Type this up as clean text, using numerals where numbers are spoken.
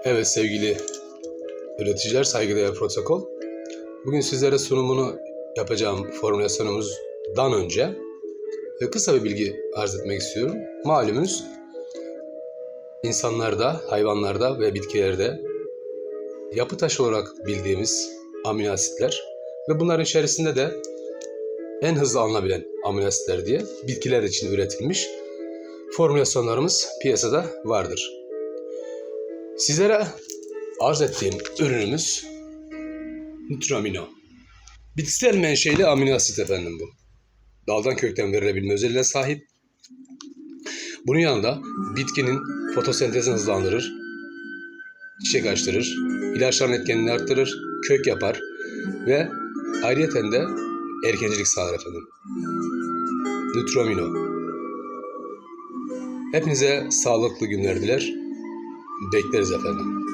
Evet sevgili üreticiler, saygıdeğer protokol. Bugün sizlere sunumunu yapacağım formülasyonumuzdan önce kısa bir bilgi arz etmek istiyorum. Malumunuz insanlarda, hayvanlarda ve bitkilerde yapı taşı olarak bildiğimiz amino asitler ve bunların içerisinde de en hızlı alınabilen amino asitler diye bitkiler için üretilmiş formülasyonlarımız piyasada vardır. Sizlere arz ettiğim ürünümüz Nutramino. Bitkisel menşeli amino asit efendim bu. Daldan kökten verilebilme özelliğine sahip. Bunun yanında bitkinin fotosentezini hızlandırır, çiçek açtırır, ilaçların etkinliğini arttırır, kök yapar ve ayrıyeten de erkencilik sağlar efendim. Nutramino. Hepinize sağlıklı günler diler. Bekleriz efendim.